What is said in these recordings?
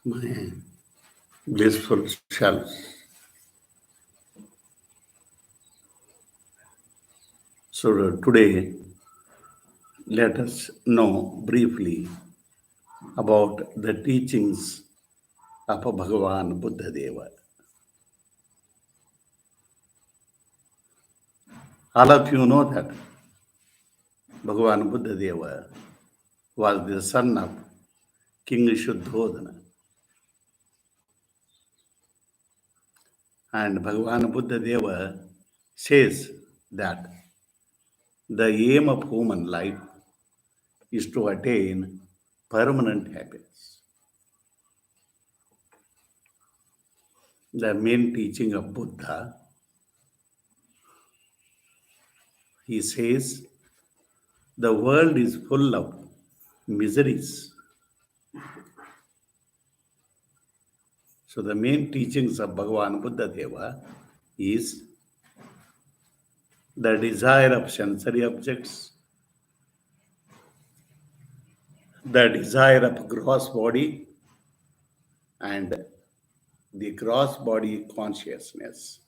my blissful self. So today, let us know briefly about the teachings of Bhagavan Buddha Deva. All of you know that Bhagavan Buddha Deva was the son of King Shuddhodana. And Bhagavan Buddha Deva says that the aim of human life is to attain permanent happiness. The main teaching of Buddha, he says, the world is full of miseries. So the main teachings of Bhagavan Buddha Deva is the desire of sensory objects, the desire of gross body, and the gross body consciousness,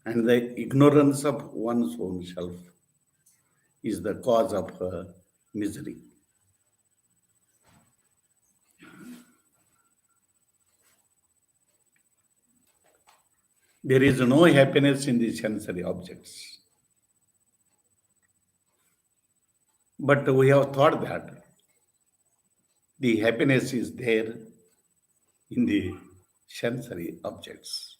and the ignorance of one's own self is the cause of misery. There is no happiness in the sensory objects. But we have thought that the happiness is there in the sensory objects.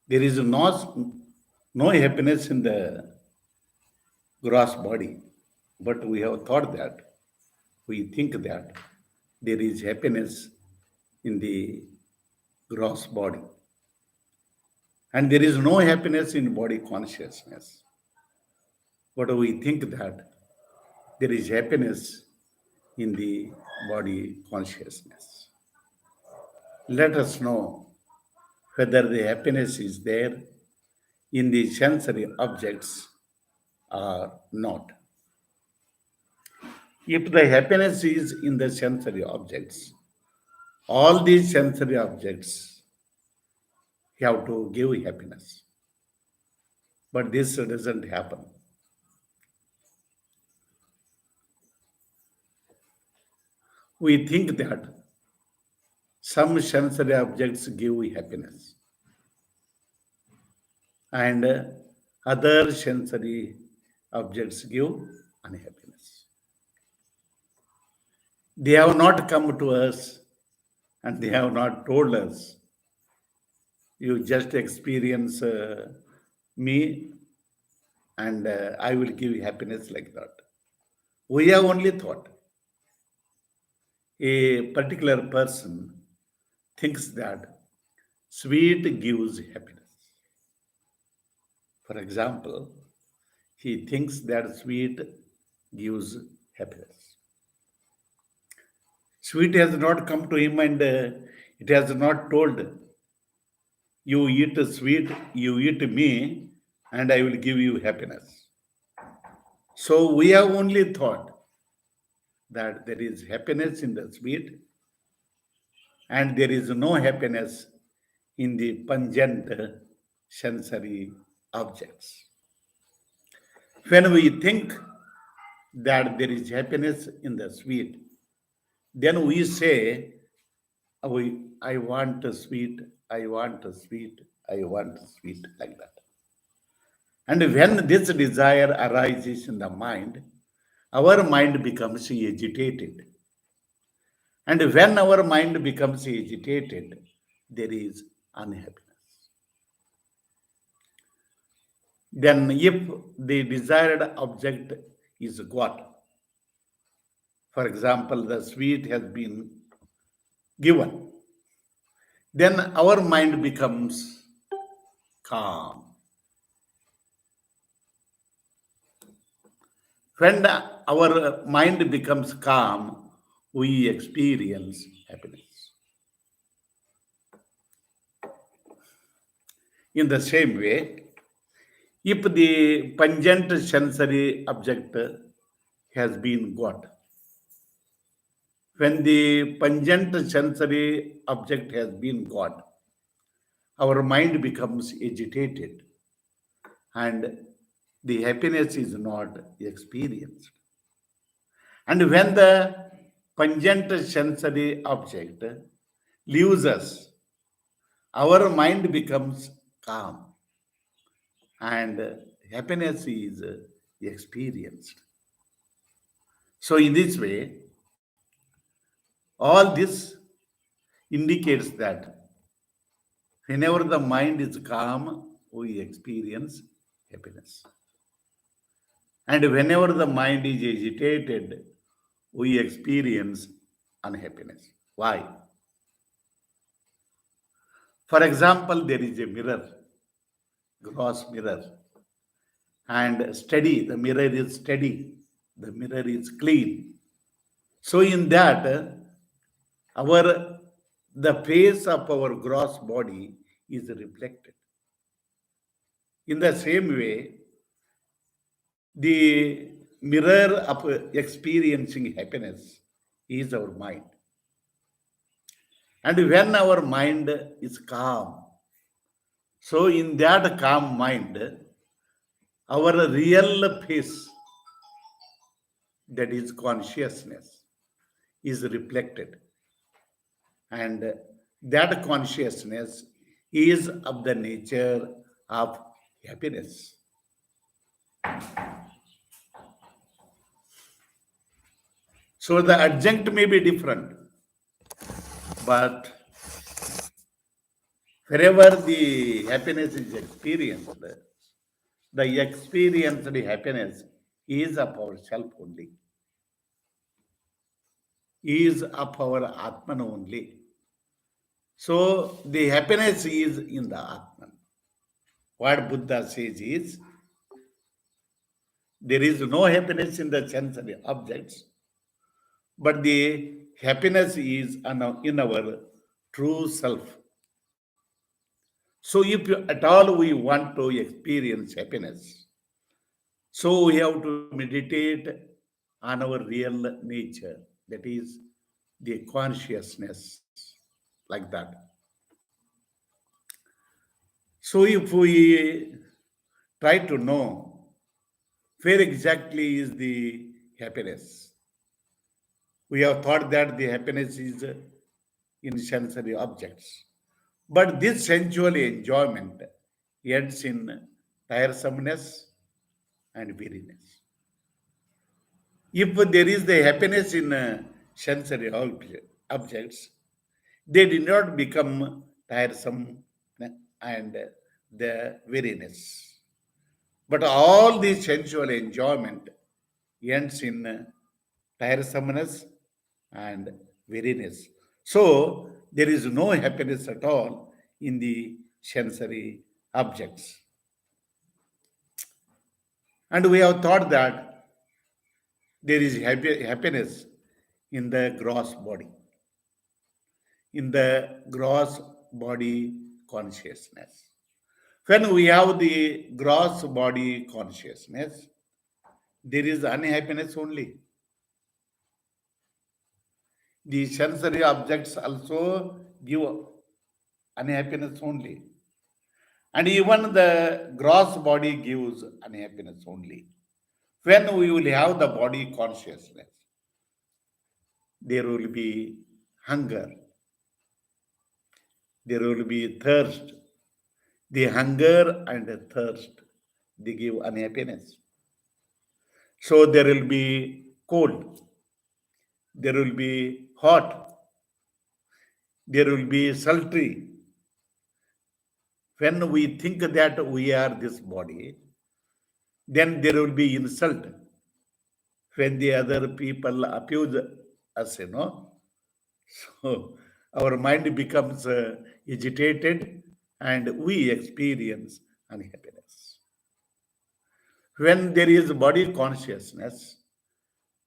There is no happiness in the gross body, but we have thought that, we think that there is happiness in the gross body. And there is no happiness in body consciousness. But we think that there is happiness in the body consciousness. Let us know whether the happiness is there in the sensory objects or not. If the happiness is in the sensory objects, all these sensory objects have to give happiness. But this doesn't happen. We think that some sensory objects give happiness and other sensory objects give unhappiness. They have not come to us and they have not told us, you just experience me and I will give you happiness like that. We have only thought. A particular person thinks that sweet gives happiness. For example, he thinks that sweet gives happiness. Sweet has not come to him and it has not told, you eat sweet, you eat me, and I will give you happiness. So we have only thought that there is happiness in the sweet and there is no happiness in the pungent sensory objects. When we think that there is happiness in the sweet, then we say, I want a sweet, I want a sweet, I want a sweet, like that. And when this desire arises in the mind, our mind becomes agitated. And when our mind becomes agitated, there is unhappiness. Then if the desired object is got, for example, the sweet has been given, then our mind becomes calm. When our mind becomes calm, we experience happiness. In the same way, if the pungent sensory object has been got, When the pungent sensory object has been got, our mind becomes agitated and the happiness is not experienced. And when the pungent sensory object leaves us, our mind becomes calm and happiness is experienced. So, in this way, all this indicates that whenever the mind is calm, we experience happiness. And whenever the mind is agitated, we experience unhappiness. Why? For example, there is a mirror, gross mirror, and steady. The mirror is steady. The mirror is clean. So in that, our the face of our gross body is reflected. In the same way, the mirror of experiencing happiness is our mind. And when our mind is calm, so in that calm mind, our real face, that is consciousness, is reflected. And that consciousness is of the nature of happiness. So the adjunct may be different, but wherever the happiness is experienced, the experienced happiness is of ourself only, is of our Atman only. So the happiness is in the Atman. What Buddha says is there is no happiness in the sensory objects, but the happiness is in our true self. So if at all we want to experience happiness, so we have to meditate on our real nature, that is the consciousness, like that. So if we try to know where exactly is the happiness, we have thought that the happiness is in sensory objects. But this sensual enjoyment ends in tiresomeness and weariness. If there is the happiness in sensory objects, they did not become tiresome and the weariness. But all the sensual enjoyment ends in tiresomeness and weariness. So there is no happiness at all in the sensory objects. And we have thought that there is happiness in the gross body, in the gross body consciousness. When we have the gross body consciousness, there is unhappiness only. The sensory objects also give unhappiness only. And even the gross body gives unhappiness only. When we will have the body consciousness, there will be hunger, there will be thirst. The hunger and the thirst, they give unhappiness. So there will be cold, there will be hot, there will be sultry. When we think that we are this body, then there will be insult. When the other people accuse us, so our mind becomes agitated and we experience unhappiness. When there is body consciousness,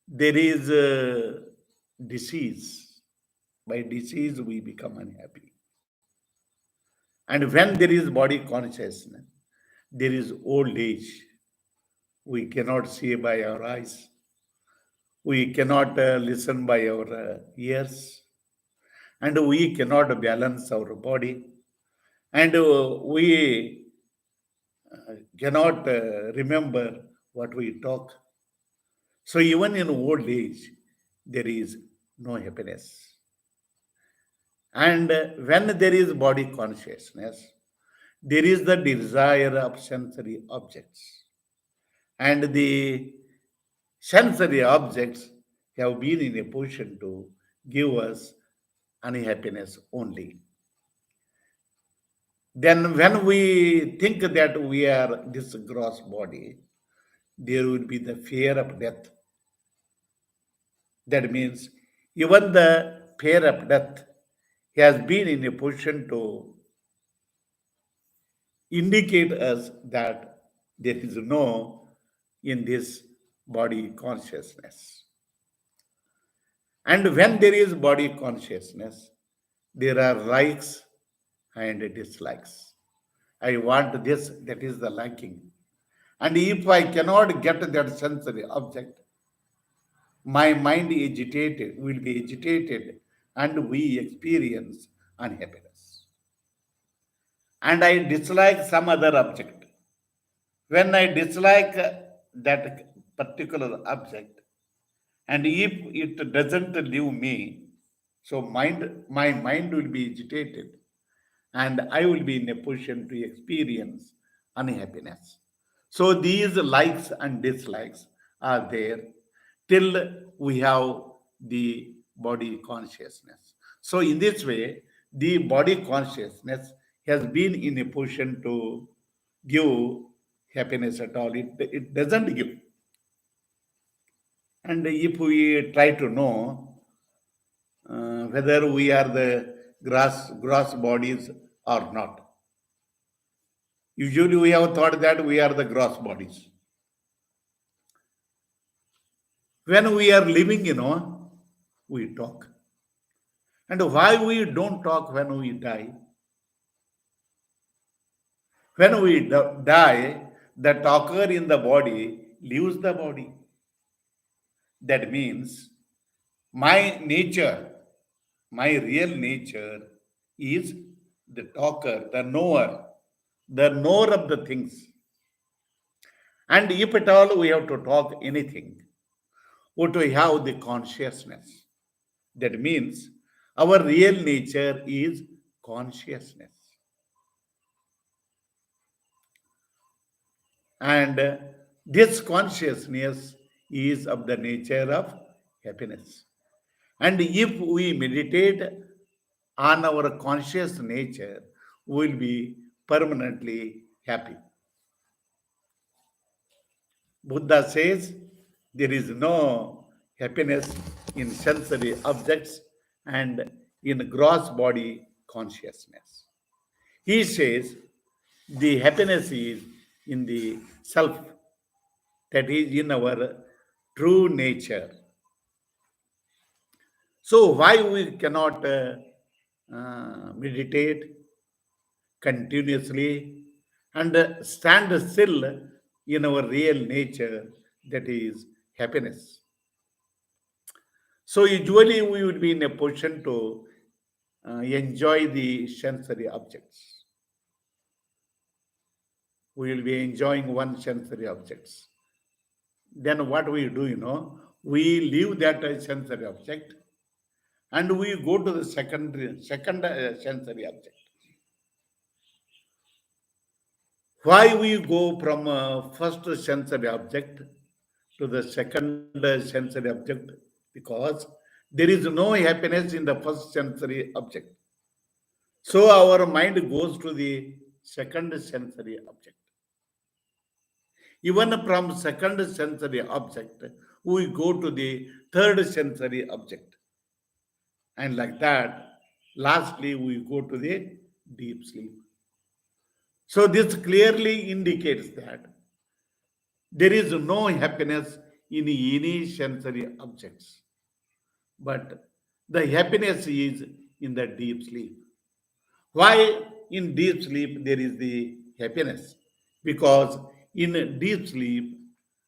there is disease. By disease, we become unhappy. And when there is body consciousness, there is old age. We cannot see by our eyes. We cannot listen by our ears, and we cannot balance our body, and we cannot remember what we talk. So even in old age, there is no happiness. And when there is body consciousness, there is the desire of sensory objects. And the sensory objects have been in a position to give us unhappiness only. Then, when we think that we are this gross body, there will be the fear of death. That means even the fear of death has been in a position to indicate us that there is no in this body consciousness. And when there is body consciousness, there are likes and dislikes. I want this, that is the liking. And if I cannot get that sensory object, my mind agitated will be agitated and we experience unhappiness. And I dislike some other object. When I dislike that particular object, and if it doesn't leave me, so my mind will be agitated and I will be in a position to experience unhappiness. So these likes and dislikes are there till we have the body consciousness. So in this way, the body consciousness has been in a position to give happiness at all. It doesn't give. And if we try to know whether we are the gross bodies or not, usually we have thought that we are the gross bodies. When we are living, we talk. And why we don't talk when we die? When we die, the talker in the body leaves the body. That means my nature, my real nature is the talker, the knower of the things. And if at all we have to talk anything, what we have the consciousness. That means our real nature is consciousness. And this consciousness is of the nature of happiness. And if we meditate on our conscious nature, we will be permanently happy. Buddha says there is no happiness in sensory objects and in gross body consciousness. He says the happiness is in the self, that is in our true nature. So why we cannot meditate continuously and stand still in our real nature, that is happiness? So usually we would be in a position to enjoy the sensory objects. We will be enjoying one sensory objects. Then what we do, we leave that sensory object and we go to the second sensory object. Why we go from first sensory object to the second sensory object? Because there is no happiness in the first sensory object. So our mind goes to the second sensory object. Even from second sensory object, we go to the third sensory object. And like that, lastly, we go to the deep sleep. So this clearly indicates that there is no happiness in any sensory objects, but the happiness is in the deep sleep. Why in deep sleep there is the happiness? Because in deep sleep,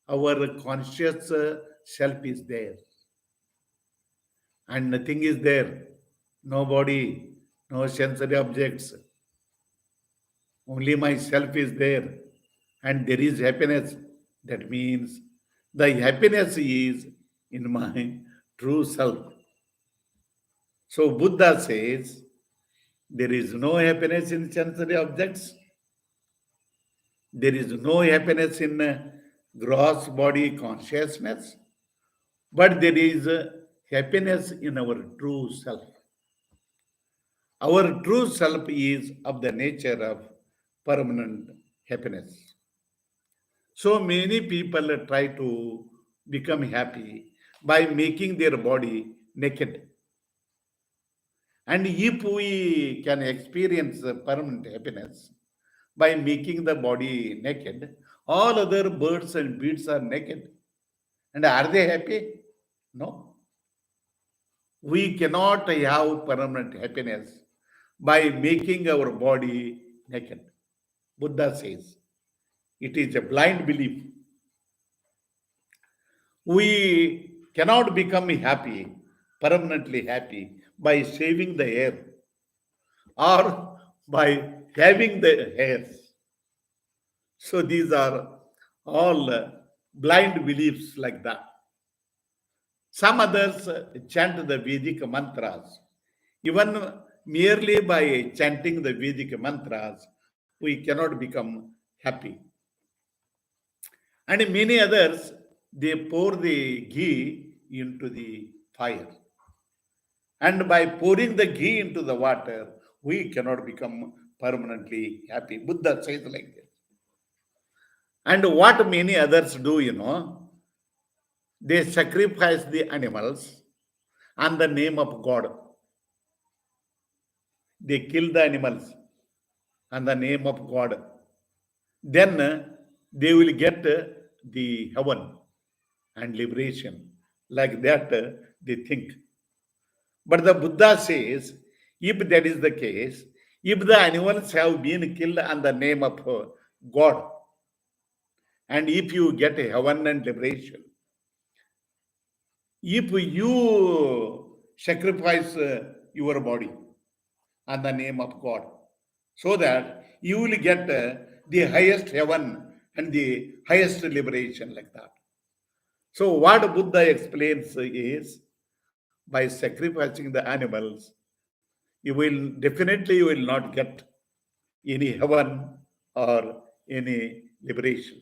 our conscious self is there. and nothing is there. No body, no sensory objects, only myself is there, and there is happiness. That means the happiness is in my true self. So Buddha says there is no happiness in sensory objects, there is no happiness in gross body consciousness, but there is happiness in our true self. Our true self is of the nature of permanent happiness. So many people try to become happy by making their body naked. And if we can experience permanent happiness by making the body naked, all other birds and beasts are naked. And are they happy? No. We cannot have permanent happiness by making our body naked. Buddha says it is a blind belief. We cannot become happy, permanently happy, by shaving the hair or by having the hairs. So these are all blind beliefs like that. Some others chant the Vedic mantras. Even merely by chanting the Vedic mantras, we cannot become happy. And many others, they pour the ghee into the fire. And by pouring the ghee into the water, we cannot become permanently happy. Buddha says like this. And what many others do, they sacrifice the animals on the name of God. They kill the animals on the name of God. Then they will get the heaven and liberation. Like that, they think. But the Buddha says, if that is the case, if the animals have been killed on the name of God, and if you get a heaven and liberation, if you sacrifice your body on the name of God, so that you will get the highest heaven and the highest liberation, like that. So, what Buddha explains is by sacrificing the animals, you will not get any heaven or any liberation.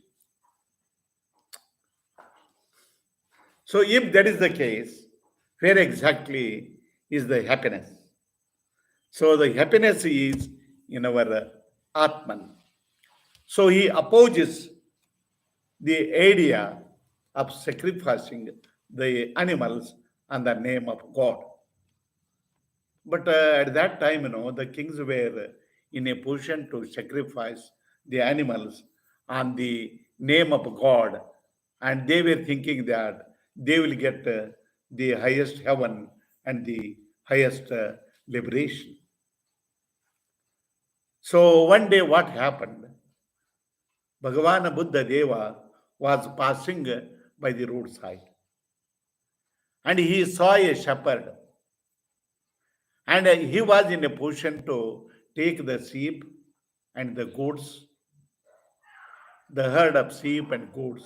So, if that is the case, where exactly is the happiness? So, the happiness is in our Atman. So, he opposes the idea of sacrificing the animals on the name of God. But at that time, the kings were in a position to sacrifice the animals on the name of God, and they were thinking that they will get the highest heaven and the highest liberation. So one day, what happened? Bhagavan Buddha Deva was passing by the roadside, and he saw a shepherd, and he was in a position to take the sheep and the goats, the herd of sheep and goats,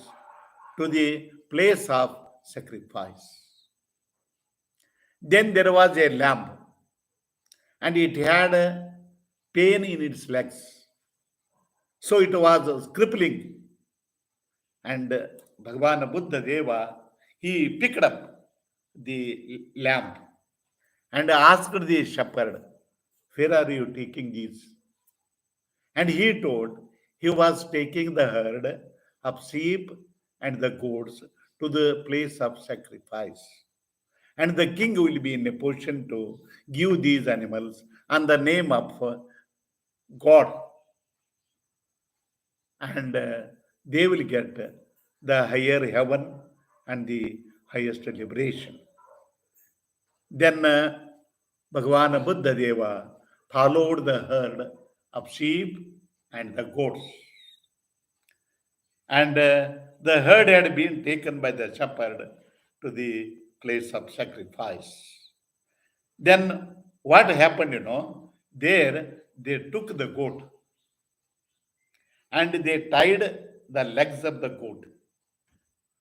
to the place of sacrifice. Then there was a lamb, and it had a pain in its legs. So it was crippling. And Bhagavan Buddha Deva, he picked up the lamb and asked the shepherd, where are you taking these? And he told he was taking the herd of sheep and the goats to the place of sacrifice. And the king will be in a position to give these animals on the name of God, and they will get the higher heaven and the highest liberation. Then Bhagavan Buddha Deva followed the herd of sheep and the goats. And the herd had been taken by the shepherd to the place of sacrifice. Then what happened, there they took the goat and they tied the legs of the goat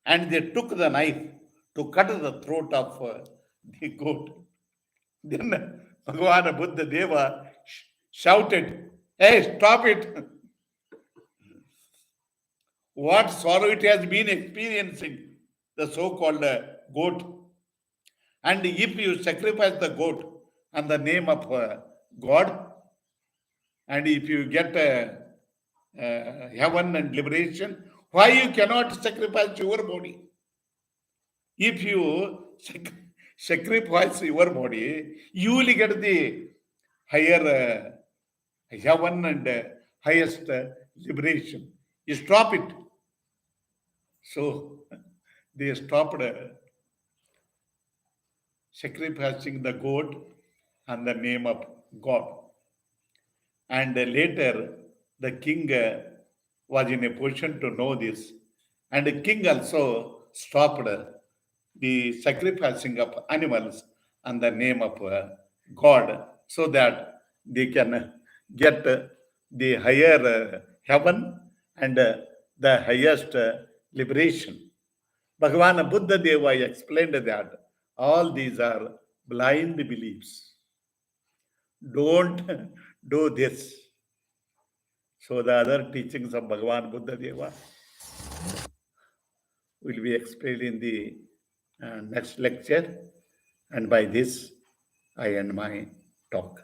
and they took the knife to cut the throat of the goat. Then Bhagavan Buddha Deva shouted, "Hey, stop it! What sorrow it has been experiencing, the so called goat. And if you sacrifice the goat on the name of God, and if you get heaven and liberation, why you cannot sacrifice your body? If you sacrifice your body, you will get the higher heaven and highest liberation. You stop it." So they stopped sacrificing the goat on the name of God. And later, the king was in a position to know this. And the king also stopped the sacrificing of animals on the name of God so that they can get the higher heaven and the highest liberation. Bhagavan Buddha Deva explained that all these are blind beliefs. Don't do this. So the other teachings of Bhagavan Buddha Deva will be explained in the next lecture. And by this, I end my talk.